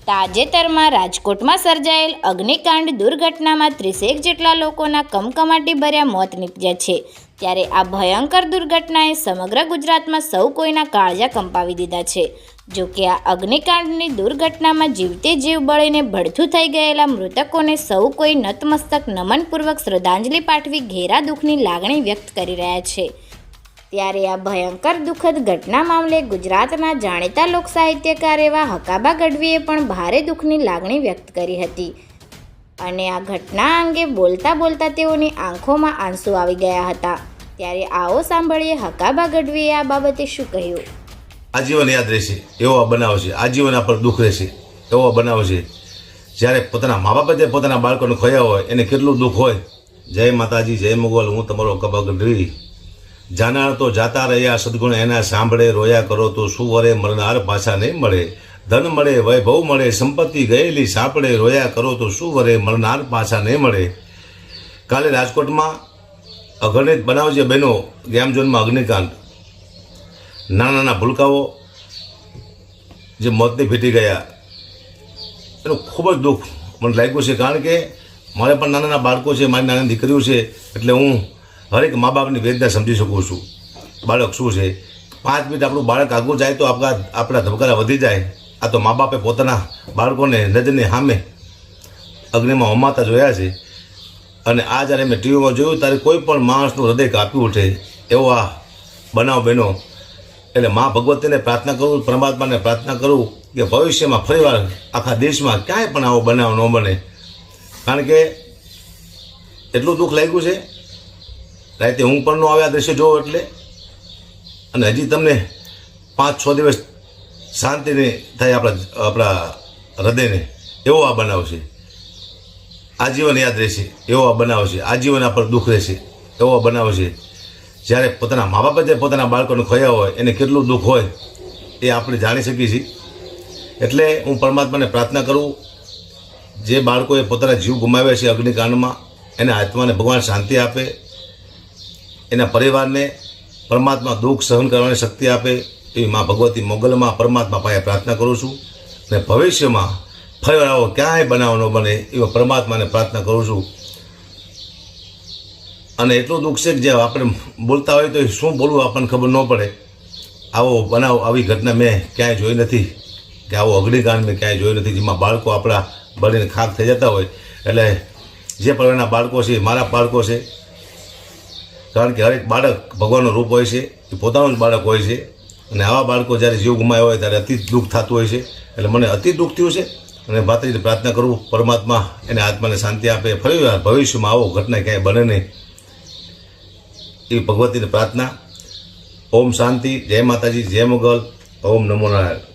તાજેતરમાં રાજકોટમાં સર્જાયેલ અગ્નિકાંડ દુર્ઘટનામાં 30 જેટલા લોકોના કમકમાટી ભર્યા મોત નીપજ્યા છે। ત્યારે આ ભયંકર દુર્ઘટનાએ સમગ્ર ગુજરાતમાં સૌ કોઈના કાળજા કંપાવી દીધા છે। જો કે આ અગ્નિકાંડની દુર્ઘટનામાં જીવતે જીવ બળીને ભડથું થઈ ગયેલા મૃતકોને સૌ કોઈ નતમસ્તક નમનપૂર્વક શ્રદ્ધાંજલિ પાઠવી ઘેરા દુઃખની લાગણી વ્યક્ત કરી રહ્યા છે। ત્યારે આ ભયંકર દુઃખદ ઘટના મામલે ગુજરાતના જાણીતા લોક સાહિત્યકાર એવા હકાબા ગઢવીએ પણ ભારે દુઃખની લાગણી વ્યક્ત કરી હતી અને આ ઘટના અંગે બોલતા બોલતા તેઓની આંખોમાં આંસુ આવી ગયા હતા। ત્યારે આવો સાંભળીએ હકાબા ગઢવીએ આ બાબતે શું કહ્યું। આજીવન યાદ રહેશે એવો આ બનાવ છે, આજીવન આ પર દુઃખ રહેશે એવો બનાવ છે। જ્યારે પોતાના મા બાપે જે પોતાના બાળકોને ખોયા હોય એને કેટલું દુઃખ હોય। જય માતાજી, જય મુગલ, હું તમારો હકાબા ગઢવી। જાનાર તો જાતા રહ્યા સદગુણ એના સાંભળે, રોયા કરો તો શું વરે, મરનાર પાછા નહીં મળે। ધન મળે, વૈભવ મળે, સંપત્તિ ગયેલી સાંપડે, રોયા કરો તો શું વરે, મરનાર પાછા નહીં મળે। કાલે રાજકોટમાં અગણિત બનાવ છે બહેનો, ગ્રામઝોનમાં અગ્નિકાંડ, નાના નાના ભૂલકાઓ જે મોતને ભેટી ગયા, એનું ખૂબ જ દુઃખ મને લાગ્યું છે। કારણ કે મારે પણ નાના નાના બાળકો છે, મારી નાની દીકરીઓ છે, એટલે હું હરેક મા બાપની વેદના સમજી શકું છું। બાળક શું છે, 5 મિનિટ આપણું બાળક આગળ જાય તો આપણા ધબકારા વધી જાય। આ તો મા બાપે પોતાના બાળકોને નજરની સામે અગ્નિમાં હોમાતા જોયા છે અને આ જ્યારે મેં ટીવીમાં જોયું ત્યારે કોઈ પણ માણસનું હૃદય કાપી ઉઠે એવો આ બનાવ બન્યો। એટલે મા ભગવતીને પ્રાર્થના કરું, પરમાત્માને પ્રાર્થના કરું કે ભવિષ્યમાં ફરીવાર આખા દેશમાં ક્યાંય પણ આવો બનાવ ન બને। કારણ કે એટલું દુઃખ લાગ્યું છે, રાતે ઊંઘ પણ ન આવે આ દ્રશ્ય જોવો એટલે। અને હજી તમને 5-6 દિવસ શાંતિ નહીં થાય આપણા હૃદયને, એવો આ બનાવ છે। આજીવન યાદ રહેશે એવો આ બનાવ છે, આજીવન આ પર દુઃખ રહેશે એવો આ બનાવ છે। જ્યારે પોતાના મા બાપે જે પોતાના બાળકોને ખોયા હોય એને કેટલું દુઃખ હોય એ આપણે જાણી શકીએ છીએ। એટલે હું પરમાત્માને પ્રાર્થના કરું, જે બાળકોએ પોતાના જીવ ગુમાવ્યા છે અગ્નિકાંડમાં, એના આત્માને ભગવાન શાંતિ આપે, એના પરિવારને પરમાત્મા દુઃખ સહન કરવાની શક્તિ આપે એવી મા ભગવતી મોગલમાં પરમાત્મા પાસે પ્રાર્થના કરું છું। અને ભવિષ્યમાં ફરીવાર આવો ક્યાંય બનાવ ન બને એવા પરમાત્માને પ્રાર્થના કરું છું। અને એટલું દુઃખ છે કે જે આપણે બોલતા હોય તો શું બોલવું આપણને ખબર ન પડે। આવો બનાવ, આવી ઘટના મેં ક્યાંય જોઈ નથી, કે આવો અગ્નિકાંડ મેં ક્યાંય જોઈ નથી જેમાં બાળકો આપણા બળીને ખાક થઈ જતા હોય। એટલે જે પ્રકારના બાળકો છે મારા બાળકો છે, કારણ કે હરેક બાળક ભગવાનનું રૂપ હોય છે, એ પોતાનું જ બાળક હોય છે। અને આવા બાળકો જ્યારે જીવ ગુમાવ્યા હોય ત્યારે અતિ દુઃખ થતું હોય છે। એટલે મને અતિ દુઃખ થયું છે અને માતાજીને પ્રાર્થના કરું પરમાત્મા એને આત્માને શાંતિ આપે, ફરી ભવિષ્યમાં આવો ઘટના ક્યાંય બને નહીં એ ભગવતીને પ્રાર્થના। ઓમ શાંતિ, જય માતાજી, જય મુગલ, ઓમ નમો નારાયણ।